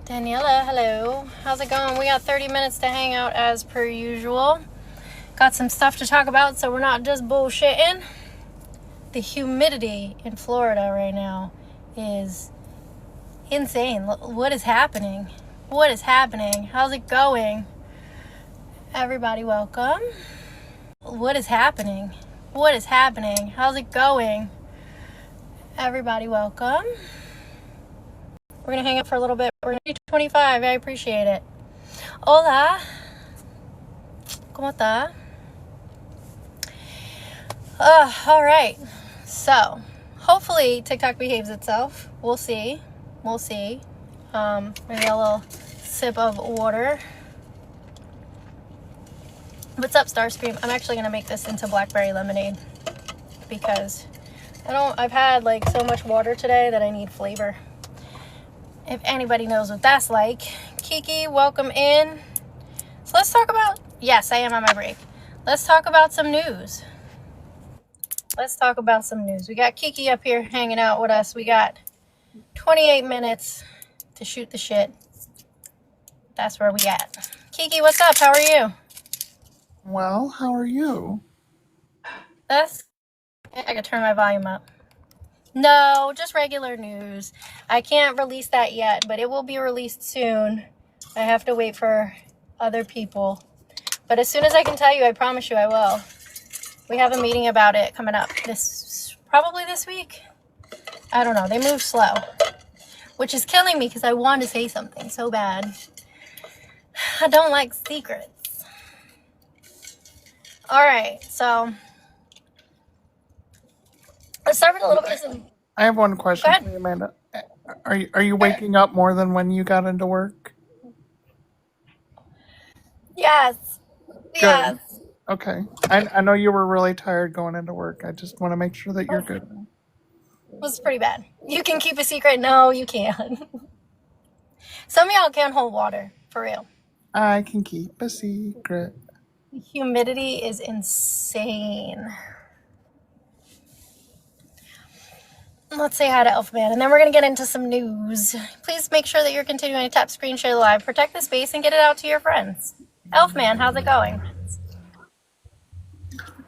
Daniela, hello. How's it going? We got 30 minutes to hang out as per usual. Got some stuff to talk about, so we're not just bullshitting. The humidity in Florida right now is insane. What is happening? What is happening? How's it going? Everybody, welcome. What is happening? What is happening? How's it going? Everybody, welcome. We're going to hang out for a little bit. We're going to do 25. I appreciate it. Hola. ¿Cómo está? All right. So, hopefully TikTok behaves itself. We'll see. We'll see. Maybe a little sip of water. What's up, Starscream? I'm actually going to make this into blackberry lemonade because I've had like so much water today that I need flavor. If anybody knows what that's like. Kiki, welcome in. So let's talk about, yes, I am on my break. Let's talk about some news. Let's talk about some news. We got Kiki up here hanging out with us. We got 28 minutes to shoot the shit. That's where we at. Kiki, what's up? How are you? Well, how are you? I can turn my volume up. No, just regular news. I can't release that yet, but it will be released soon. I have to wait for other people. But as soon as I can tell you, I promise you I will. We have a meeting about it coming up probably this week. I don't know. They move slow, which is killing me because I want to say something so bad. I don't like secrets. All right, so let's start with a little bit of some. I have one question for you, Amanda. Are you waking up more than when you got into work? Yes. Good. Yes. Okay. I know you were really tired going into work. I just want to make sure that you're good. It was pretty bad. You can keep a secret? No, you can't. Some of y'all can't hold water, for real. I can keep a secret. The humidity is insane. Let's say hi to Elfman, and then we're going to get into some news. Please make sure that you're continuing to tap screen share live. Protect the space and get it out to your friends. Elfman, how's it going?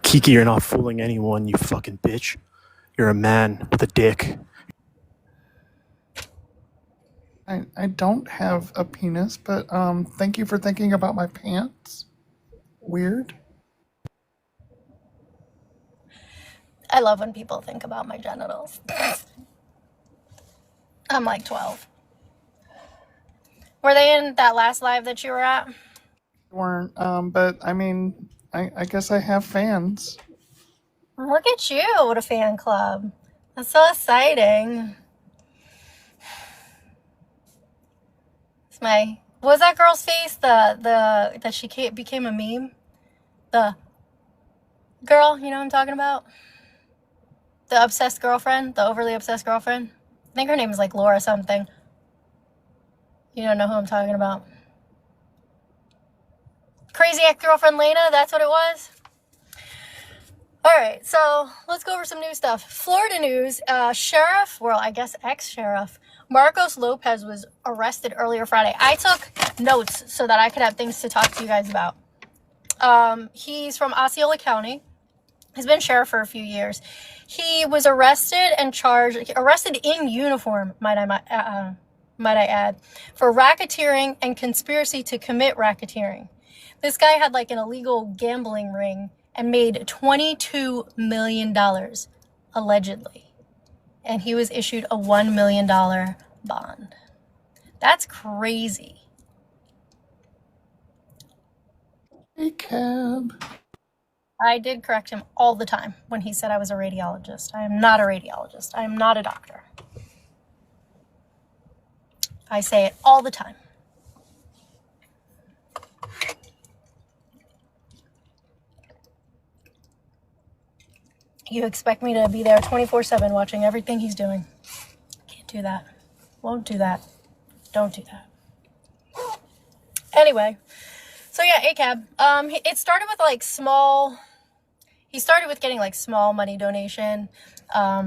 Kiki, you're not fooling anyone, you fucking bitch. You're a man with a dick. I don't have a penis, but thank you for thinking about my pants. Weird. I love when people think about my genitals. I'm like 12. Were they in that last live that you were at? Weren't, but I mean, I guess I have fans. Look at you with a fan club. That's so exciting. What was that girl's face? That she became a meme? The girl, you know what I'm talking about? The obsessed girlfriend, the overly obsessed girlfriend. I think her name is like Laura something. You don't know who I'm talking about. Crazy ex-girlfriend Lena, that's what it was? All right, so let's go over some new stuff. Florida news, ex-sheriff, Marcos Lopez was arrested earlier Friday. I took notes so that I could have things to talk to you guys about. He's from Osceola County. He's been sheriff for a few years. He was arrested in uniform, might I add, for racketeering and conspiracy to commit racketeering. This guy had like an illegal gambling ring and made $22 million, allegedly. And he was issued a $1 million bond. That's crazy. Hey, Cab. I did correct him all the time when he said I was a radiologist. I am not a radiologist. I am not a doctor. I say it all the time. You expect me to be there 24/7 watching everything he's doing. Can't do that. Won't do that. Don't do that. Anyway, so yeah, ACAB. It started with like small He started with getting like small money donation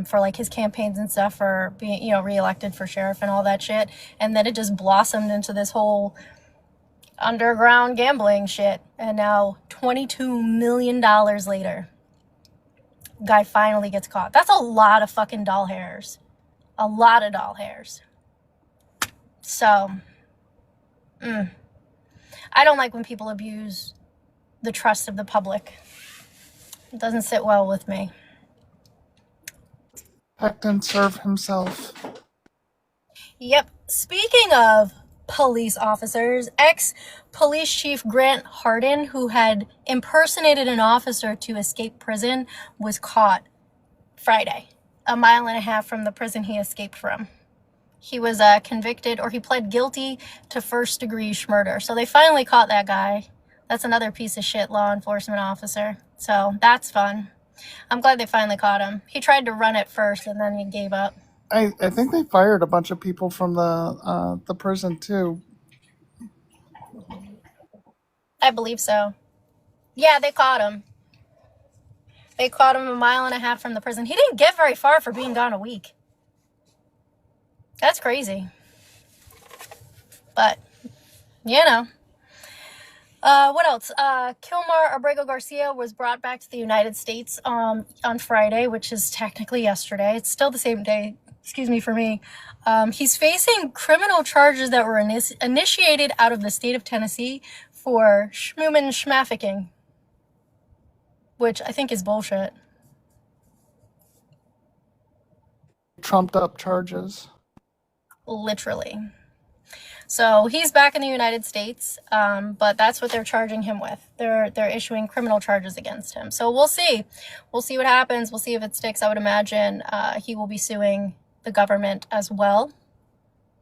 for like his campaigns and stuff for being, you know, reelected for sheriff and all that shit. And then it just blossomed into this whole underground gambling shit. And now $22 million later, guy finally gets caught. That's a lot of fucking doll hairs. A lot of doll hairs. So, I don't like when people abuse the trust of the public. It doesn't sit well with me. Protect and serve himself. Yep. Speaking of police officers, ex-police chief Grant Hardin, who had impersonated an officer to escape prison, was caught Friday, a mile and a half from the prison he escaped from. He was convicted, or he pled guilty to first-degree murder. So they finally caught that guy. That's another piece of shit law enforcement officer. So that's fun. I'm glad they finally caught him. He tried to run it first, and then he gave up. I think they fired a bunch of people from the prison too. I believe so. Yeah, they caught him. They caught him a mile and a half from the prison. He didn't get very far for being gone a week. That's crazy. But, you know. What else? Kilmar Abrego Garcia was brought back to the United States on Friday, which is technically yesterday. It's still the same day, for me. He's facing criminal charges that were initiated out of the state of Tennessee for schmoomin' schmafficking, which I think is bullshit. Trumped up charges. Literally. So he's back in the United States, but that's what they're charging him with. They're issuing criminal charges against him. So we'll see. We'll see what happens. We'll see if it sticks. I would imagine he will be suing the government as well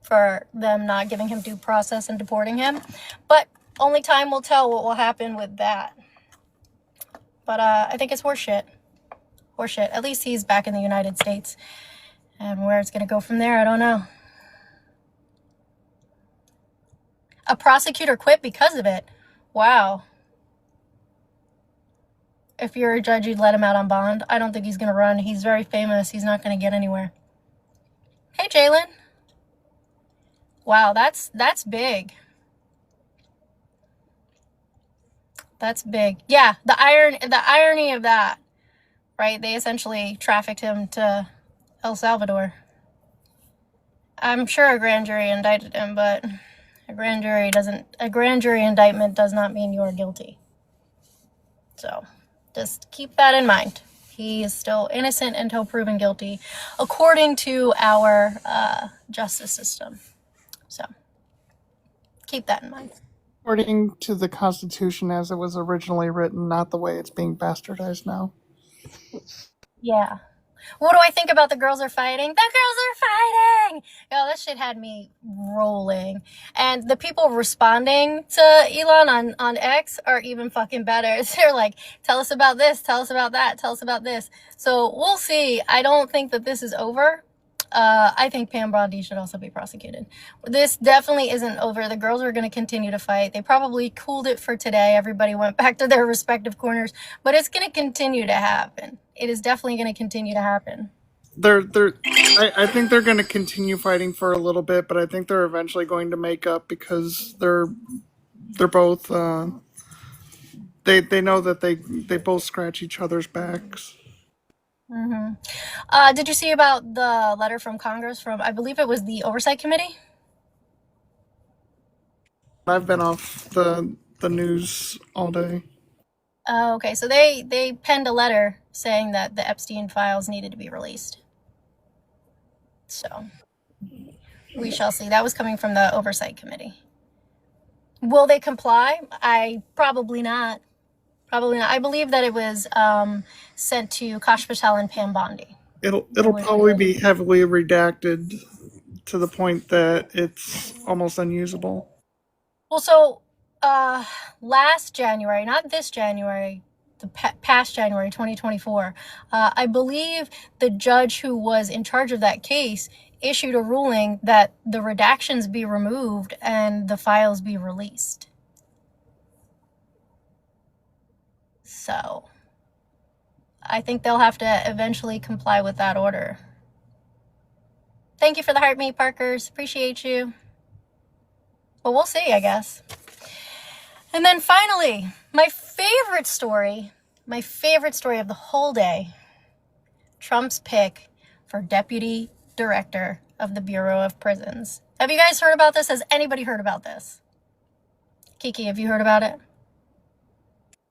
for them not giving him due process and deporting him. But only time will tell what will happen with that. But I think it's horseshit. Horseshit. At least he's back in the United States. And where it's going to go from there, I don't know. A prosecutor quit because of it. Wow. If you're a judge, you'd let him out on bond. I don't think he's going to run. He's very famous. He's not going to get anywhere. Hey, Jalen. Wow, that's big. That's big. Yeah, the irony of that, right? They essentially trafficked him to El Salvador. I'm sure a grand jury indicted him, but a grand jury indictment does not mean you are guilty. So just keep that in mind. He is still innocent until proven guilty, according to our justice system. So keep that in mind. According to the Constitution as it was originally written, not the way it's being bastardized now. Yeah. What do I think about the girls are fighting? The girls are fighting! Yo, that shit had me rolling. And the people responding to Elon on X are even fucking better. They're like, tell us about this, tell us about that, tell us about this. So we'll see. I don't think that this is over. I think Pam Bondi should also be prosecuted. This definitely isn't over. The girls are going to continue to fight. They probably cooled it for today. Everybody went back to their respective corners, but it's going to continue to happen. It is definitely going to continue to happen. I think they're going to continue fighting for a little bit, but I think they're eventually going to make up because they're both they know that they both scratch each other's backs. Mm-hmm. Did you see about the letter from Congress from, I believe it was the Oversight Committee? I've been off the news all day. Oh, okay. So they penned a letter saying that the Epstein files needed to be released. So we shall see. That was coming from the Oversight Committee. Will they comply? Probably not. Probably not. I believe that it was sent to Kash Patel and Pam Bondi. It'll probably be heavily redacted to the point that it's almost unusable. Well, so last January, not this January, the past January 2024, I believe the judge who was in charge of that case issued a ruling that the redactions be removed and the files be released. So I think they'll have to eventually comply with that order. Thank you for the heart, me, Parkers. Appreciate you. Well, we'll see, I guess. And then finally, my favorite story of the whole day, Trump's pick for deputy director of the Bureau of Prisons. Have you guys heard about this? Has anybody heard about this? Kiki, have you heard about it?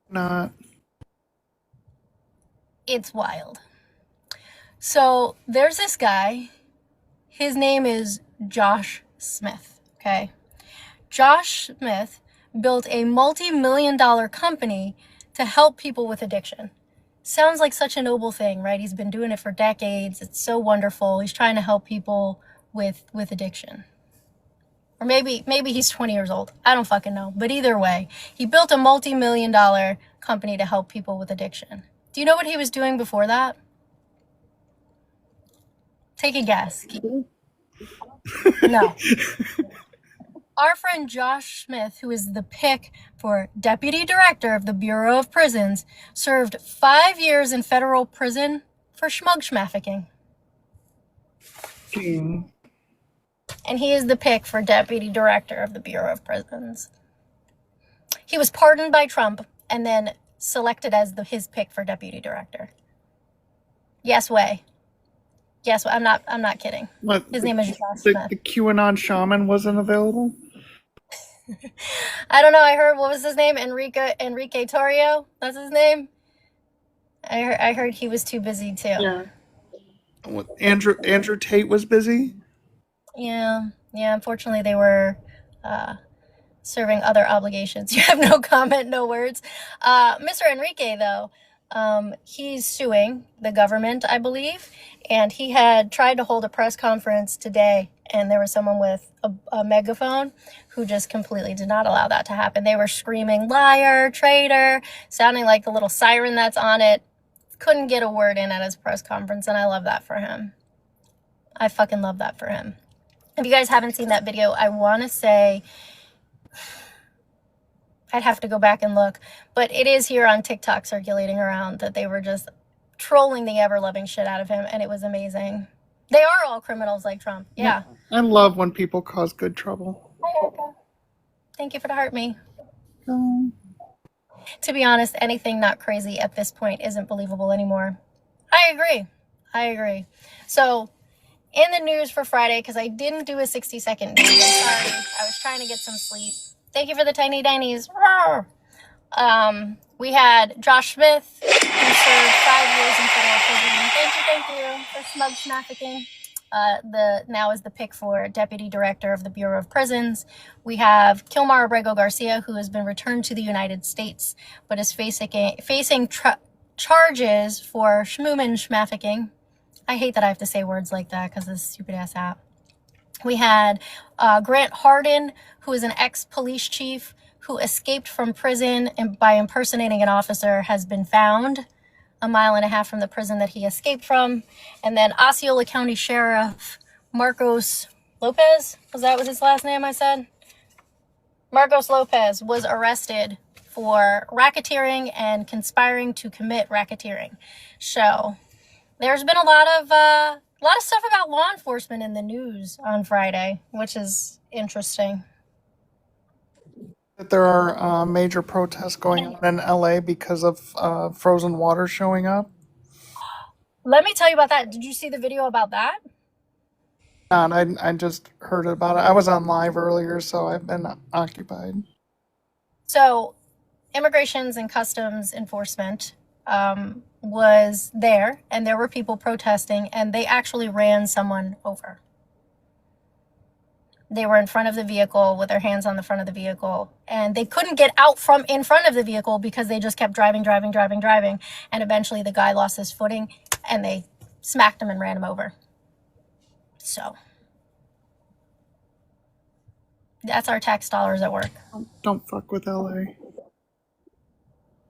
Not. It's wild. So there's this guy. His name is Josh Smith, okay? Josh Smith built a multi-million-dollar company to help people with addiction. Sounds like such a noble thing, right? He's been doing it for decades. It's so wonderful. He's trying to help people with addiction. Or maybe he's 20 years old. I don't fucking know. But either way, he built a multi-million-dollar company to help people with addiction. Do you know what he was doing before that? Take a guess. No. Our friend Josh Smith, who is the pick for deputy director of the Bureau of Prisons, served 5 years in federal prison for schmugschmafficking. And he is the pick for deputy director of the Bureau of Prisons. He was pardoned by Trump and then selected as his pick for deputy director. Yes way. Yes, I'm not kidding. What, his name is Josh Smith. The QAnon shaman wasn't available? I don't know. I heard, what was his name? Enrique Torrio? That's his name? I heard he was too busy too. Yeah. What, Andrew Tate was busy? Yeah. Unfortunately, they were serving other obligations. You have no comment, no words. Mr. Enrique, though, he's suing the government, I believe, and he had tried to hold a press conference today, and there was someone with a megaphone who just completely did not allow that to happen. They were screaming, liar, traitor, sounding like the little siren that's on it. Couldn't get a word in at his press conference, and I love that for him. I fucking love that for him. If you guys haven't seen that video, I want to say, I'd have to go back and look, but it is here on TikTok circulating around that they were just trolling the ever-loving shit out of him, and it was amazing. They are all criminals like Trump. Yeah. I love when people cause good trouble. Hi, Erica. Thank you for the heart, me. Um, To be honest, anything not crazy at this point isn't believable anymore. I agree. So, in the news for Friday, because I didn't do a 60-second news, I'm sorry. I was trying to get some sleep. Thank you for the tiny dinies. We had Josh Smith, who served 5 years in federal prison. Thank you for smug trafficking. Now is the pick for deputy director of the Bureau of Prisons. We have Kilmar Abrego Garcia, who has been returned to the United States, but is facing charges for schmoomin' I hate that I have to say words like that because of this stupid ass app. We had Grant Hardin, who is an ex-police chief who escaped from prison and by impersonating an officer has been found 1.5 miles from the prison that he escaped from. And then Osceola County Sheriff Marcos Lopez, was his last name I said? Marcos Lopez was arrested for racketeering and conspiring to commit racketeering. So there's been a lot of stuff about law enforcement in the news on Friday, which is interesting. that there are major protests going on in LA because of frozen water showing up. Let me tell you about that. Did you see the video about that? I just heard about it. I was on live earlier, so I've been occupied. So, Immigrations and Customs Enforcement was there, and there were people protesting, and they actually ran someone over. They were in front of the vehicle with their hands on the front of the vehicle, and they couldn't get out from in front of the vehicle because they just kept driving. And eventually the guy lost his footing and they smacked him and ran him over. So that's our tax dollars at work. Don't fuck with LA.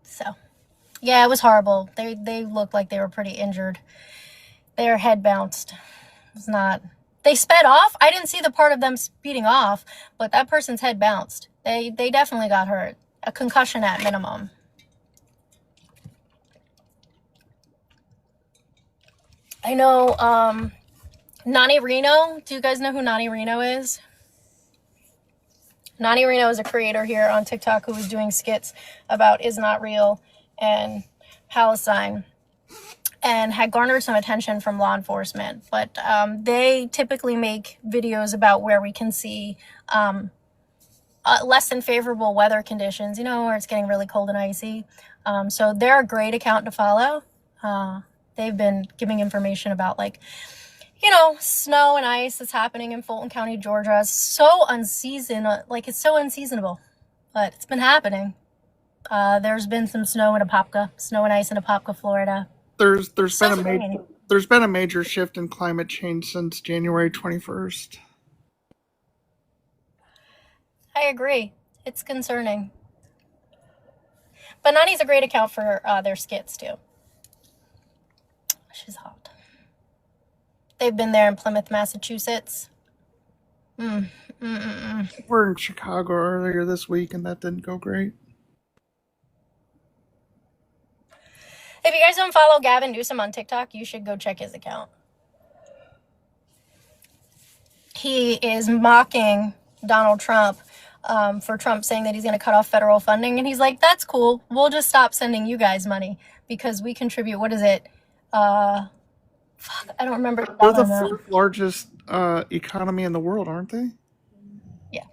So yeah, it was horrible. They looked like they were pretty injured. Their head bounced. It was not... They sped off. I didn't see the part of them speeding off, but that person's head bounced. They definitely got hurt. A concussion at minimum. I know Nani Reno. Do you guys know who Nani Reno is? Nani Reno is a creator here on TikTok who was doing skits about Is Not Real and Palestine, and had garnered some attention from law enforcement. But they typically make videos about where we can see less than favorable weather conditions, where it's getting really cold and icy. So they're a great account to follow. They've been giving information about snow and ice that's happening in Fulton County, Georgia. It's so unseasonable, it's so unseasonable, but it's been happening. There's been some snow and ice in Apopka, Florida. There's been a major shift in climate change since January 21st. I agree. It's concerning. But Nani's a great account for their skits too. She's hot. They've been there in Plymouth, Massachusetts. We're in Chicago earlier this week, and that didn't go great. If you guys don't follow Gavin Newsom on TikTok, you should go check his account. He is mocking Donald Trump for Trump saying that he's going to cut off federal funding. And he's like, that's cool. We'll just stop sending you guys money because we contribute. What is it? I don't remember. They're the fourth largest economy in the world, aren't they? Yeah.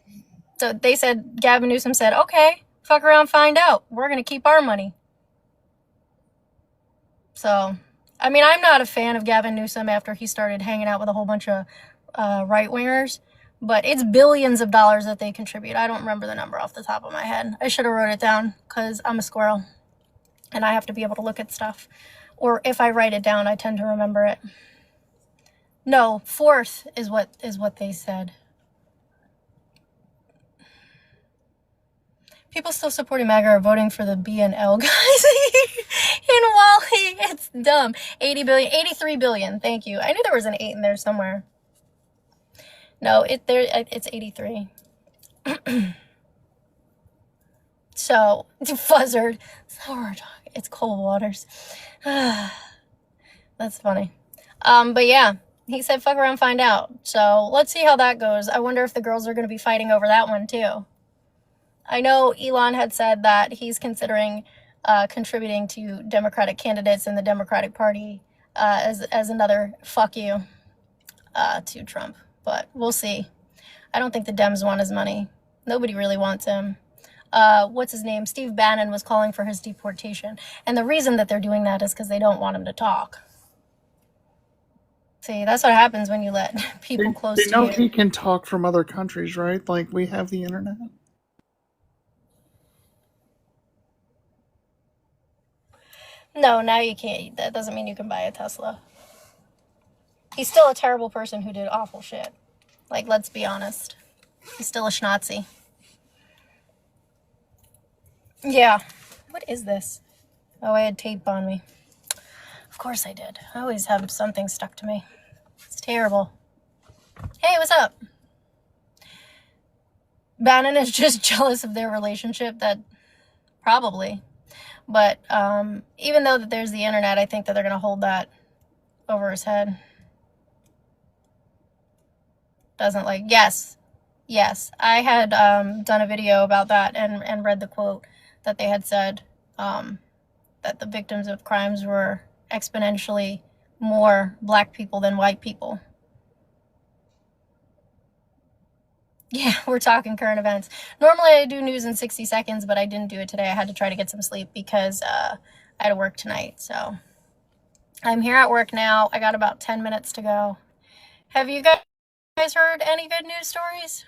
So they said, Gavin Newsom said, okay, fuck around, find out. We're going to keep our money. So, I mean, I'm not a fan of Gavin Newsom after he started hanging out with a whole bunch of right-wingers, but it's billions of dollars that they contribute. I don't remember the number off the top of my head. I should have wrote it down because I'm a squirrel and I have to be able to look at stuff. Or if I write it down, I tend to remember it. No, fourth is what they said. People still supporting MAGA are voting for the BNL guys in Wally. It's dumb. 83 billion. Thank you. I knew there was an 8 in there somewhere. No, it's 83. So, Fuzzard. So we're talking. It's cold waters. That's funny. But yeah, he said fuck around, find out. So let's see how that goes. I wonder if the girls are going to be fighting over that one too. I know Elon had said that he's considering contributing to Democratic candidates in the Democratic Party as another fuck you to Trump. But we'll see. I don't think the Dems want his money. Nobody really wants him. What's his name? Steve Bannon was calling for his deportation. And the reason that they're doing that is because they don't want him to talk. See, that's what happens when you let people close to you. They know he can talk from other countries, right? Like, we have the internet. No, now you can't. That doesn't mean you can buy a Tesla. He's still a terrible person who did awful shit. Like, let's be honest. He's still a schnazi. Yeah. What is this? Oh, I had tape on me. Of course I did. I always have something stuck to me. It's terrible. Hey, what's up? Bannon is just jealous of their relationship. That probably. But even though that there's the internet, I think that they're going to hold that over his head. Doesn't like, yes. I had done a video about that and read the quote that they had said that the victims of crimes were exponentially more black people than white people. Yeah, we're talking current events. Normally I do news in 60 seconds, but I didn't do it today. I had to try to get some sleep because I had to work tonight. So I'm here at work now. I got about 10 minutes to go. Have you guys heard any good news stories?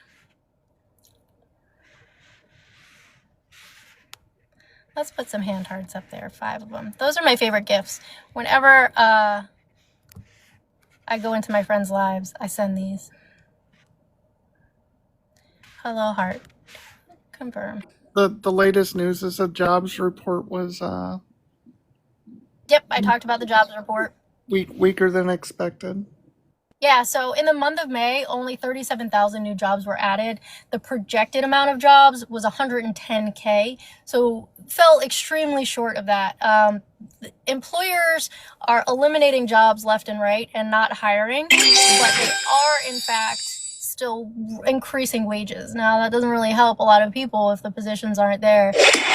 Let's put some hand hearts up there, 5 of them. Those are my favorite gifts. Whenever I go into my friends' lives, I send these. Hello, heart. Confirm. The latest news is a jobs report was Yep, I talked about the jobs report. weaker than expected. Yeah, so in the month of May, only 37,000 new jobs were added. The projected amount of jobs was 110K, so fell extremely short of that. employers are eliminating jobs left and right and not hiring, but they are in fact still increasing wages. Now that doesn't really help a lot of people if the positions aren't there. Thank you so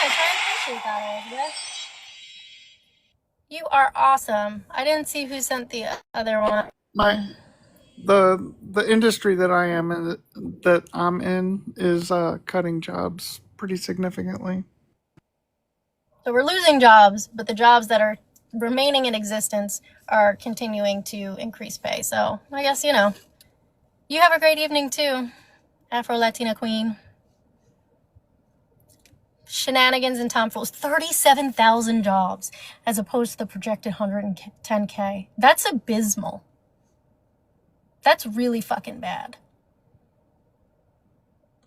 much. I appreciate that, Elizabeth. You are awesome. I didn't see who sent the other one. The industry that I'm in is cutting jobs pretty significantly. So we're losing jobs, but the jobs that are remaining in existence are continuing to increase pay. So I guess, you know, you have a great evening too, Afro-Latina queen. Shenanigans and tomfools. 37,000 jobs as opposed to the projected 110K. That's abysmal. That's really fucking bad.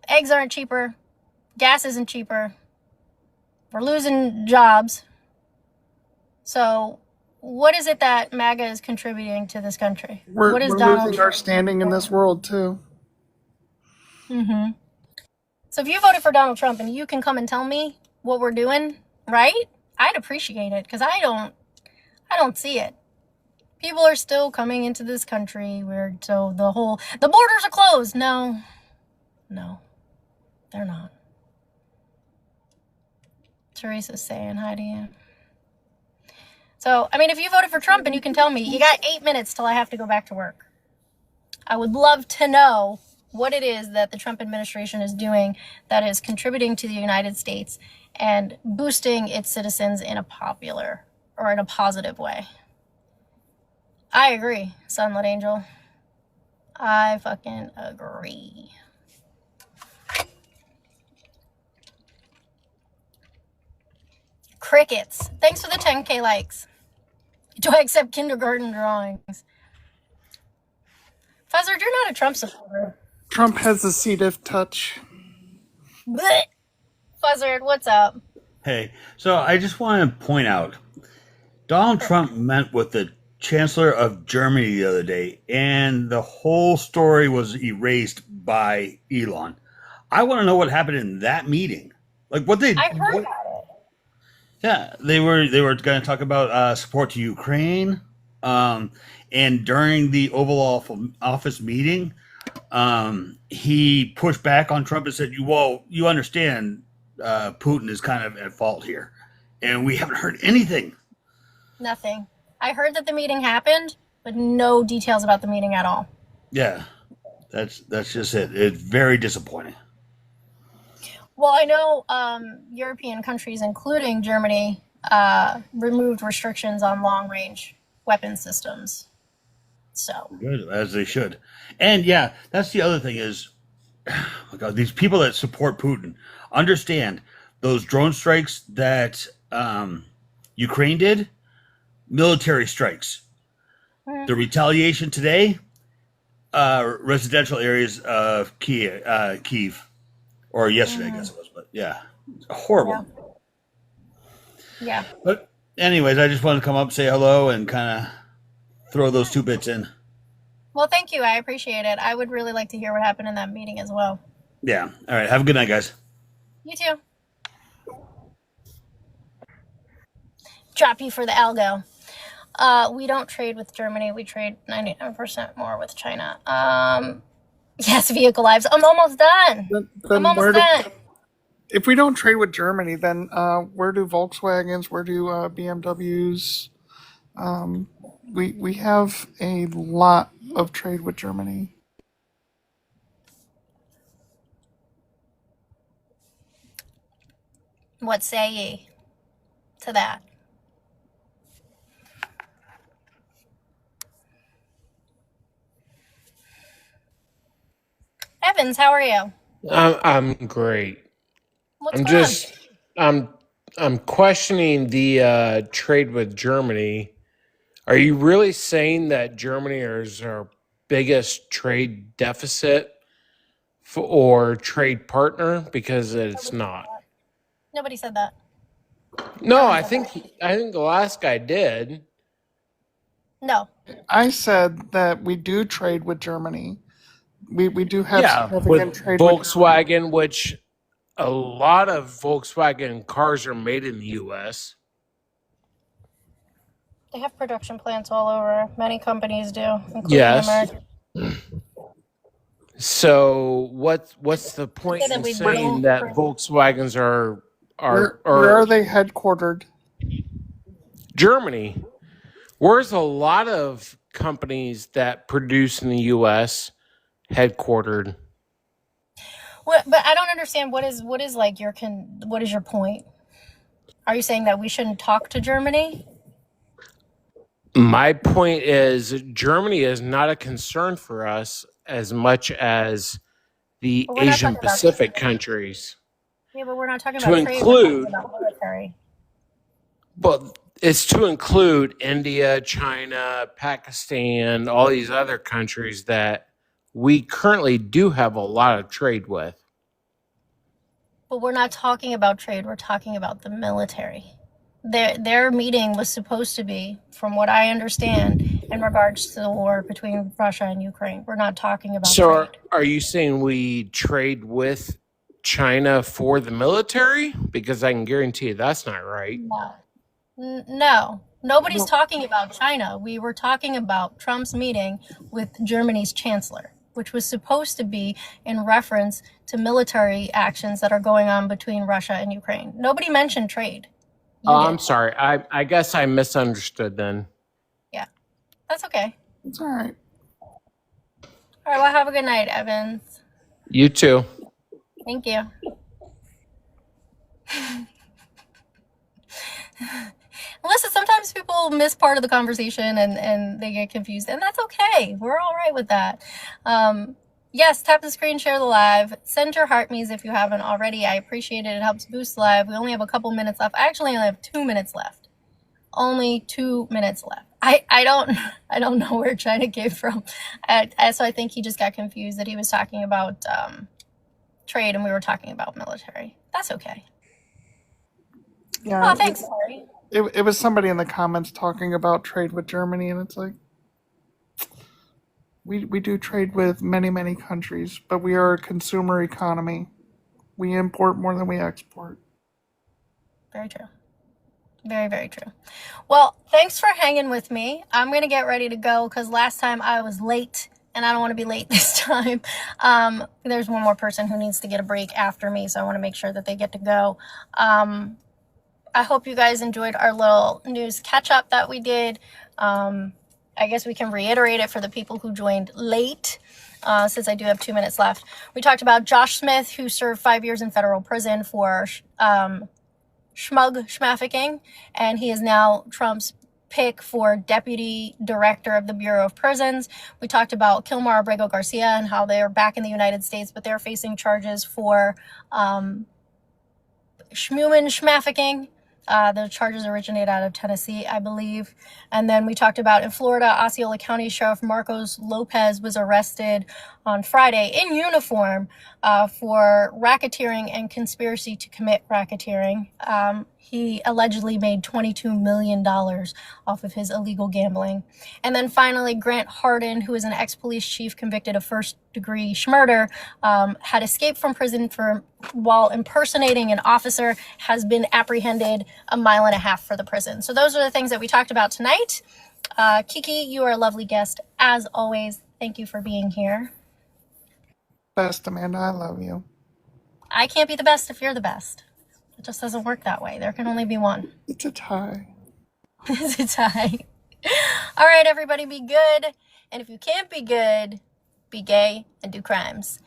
Eggs aren't cheaper. Gas isn't cheaper. We're losing jobs. So what is it that MAGA is contributing to this country? We're Donald losing Trump? our standing in this world too. Mm-hmm. So if you voted for Donald Trump and you can come and tell me what we're doing right, I'd appreciate it, because I don't see it. People are still coming into this country. So the borders are closed. No, they're not. Teresa's saying hi to you. So, I mean, if you voted for Trump and you can tell me, you got 8 minutes till I have to go back to work. I would love to know what it is that the Trump administration is doing that is contributing to the United States and boosting its citizens in a positive way. I agree, Sunlit Angel. I fucking agree. Crickets. Thanks for the 10K likes. Do I accept kindergarten drawings? Fuzzard, you're not a Trump supporter. Trump has the C. diff touch. Blech. Fuzzard, what's up? Hey, so I just want to point out, Donald Trump met with the Chancellor of Germany the other day, and the whole story was erased by Elon. I want to know what happened in that meeting. Like what they. I heard about it. Yeah, they were going to talk about support to Ukraine, and during the Oval Office meeting, he pushed back on Trump and said, "Well, you understand, Putin is kind of at fault here," and we haven't heard anything. Nothing. I heard that the meeting happened, but no details about the meeting at all. Yeah, that's just it. It's very disappointing. Well, I know European countries, including Germany, removed restrictions on long-range weapon systems. So Good, as they should. And yeah, that's the other thing is, oh my God, these people that support Putin understand those drone strikes that Ukraine did, military strikes. The retaliation today, residential areas of Kiev. Or yesterday, I guess it was, but yeah, horrible. Yeah. But anyways, I just wanted to come up, say hello, and kind of throw those 2 bits in. Well, thank you. I appreciate it. I would really like to hear what happened in that meeting as well. Yeah. All right. Have a good night, guys. You too. Drop you for the algo. We don't trade with Germany. We trade 99% more with China. Yes, vehicle lives. I'm almost done. I'm almost done. If we don't trade with Germany, then where do Volkswagens, where do BMWs? We have a lot of trade with Germany. What say ye to that? Evans, how are you? I'm great. What's going on? I'm questioning the trade with Germany. Are you really saying that Germany is our biggest trade deficit or trade partner? Because it's not. Nobody said that. No, I think the last guy did. No. I said that we do trade with Germany. We do have Yeah, significant with trade with Volkswagen, which a lot of Volkswagen cars are made in the U.S. They have production plants all over. Many companies do, including Yes. American. So what's the point Say that in we saying don't. that Volkswagens are Where or are they headquartered? Germany? Where's a lot of companies that produce in the U.S. headquartered? But I don't understand what is like what is your point? Are you saying that we shouldn't talk to Germany? My point is Germany is not a concern for us as much as the But we're not Asian talking about Pacific trade. countries. Yeah, but we're not talking To about trade. We're talking include, about military. but it's to include India, China, Pakistan, all these other countries that we currently do have a lot of trade with. But we're not talking about trade. We're talking about the military. Their meeting was supposed to be, from what I understand, in regards to the war between Russia and Ukraine. We're not talking about So trade. are you saying we trade with China for the military? Because I can guarantee you that's not right. No. No. Nobody's No. talking about China. We were talking about Trump's meeting with Germany's chancellor, which was supposed to be in reference to military actions that are going on between Russia and Ukraine. Nobody mentioned trade. You Oh, I'm did. sorry. I guess I misunderstood then. Yeah. That's okay. It's all right. All right. Well, have a good night, Evans. You too. Thank you. Listen, sometimes people miss part of the conversation and they get confused, and that's okay. We're all right with that. Yes, tap the screen, share the live, send your heart me's if you haven't already. I appreciate it. It helps boost the live. We only have a couple minutes left. I actually only have 2 minutes left. Only 2 minutes left. I don't know where China came from. So I think he just got confused that he was talking about trade and we were talking about military. That's okay. Yeah, Oh, thanks, Lori. it was somebody in the comments talking about trade with Germany, and it's like we do trade with many countries, but we are a consumer economy. We import more than we export. Very true. Very, very true. Well, thanks for hanging with me. I'm going to get ready to go because last time I was late and I don't want to be late this time. There's one more person who needs to get a break after me, so I want to make sure that they get to go. I hope you guys enjoyed our little news catch up that we did. I guess we can reiterate it for the people who joined late, since I do have 2 minutes left. We talked about Josh Smith, who served 5 years in federal prison for schmafficking, and he is now Trump's pick for deputy director of the Bureau of Prisons. We talked about Kilmar Abrego Garcia and how they're back in the United States, but they're facing charges for schmafficking. The charges originate out of Tennessee, I believe. And then we talked about in Florida, Osceola County Sheriff Marcos Lopez was arrested on Friday in uniform for racketeering and conspiracy to commit racketeering. He allegedly made $22 million off of his illegal gambling. And then finally, Grant Hardin, who is an ex-police chief convicted of first-degree murder, had escaped from prison while impersonating an officer, has been apprehended 1.5 miles from the prison. So those are the things that we talked about tonight. Kiki, you are a lovely guest, as always. Thank you for being here. Best, Amanda, I love you. I can't be the best if you're the best. It just doesn't work that way. There can only be one. It's a tie. It's a tie. All right, everybody, be good. And if you can't be good, be gay and do crimes.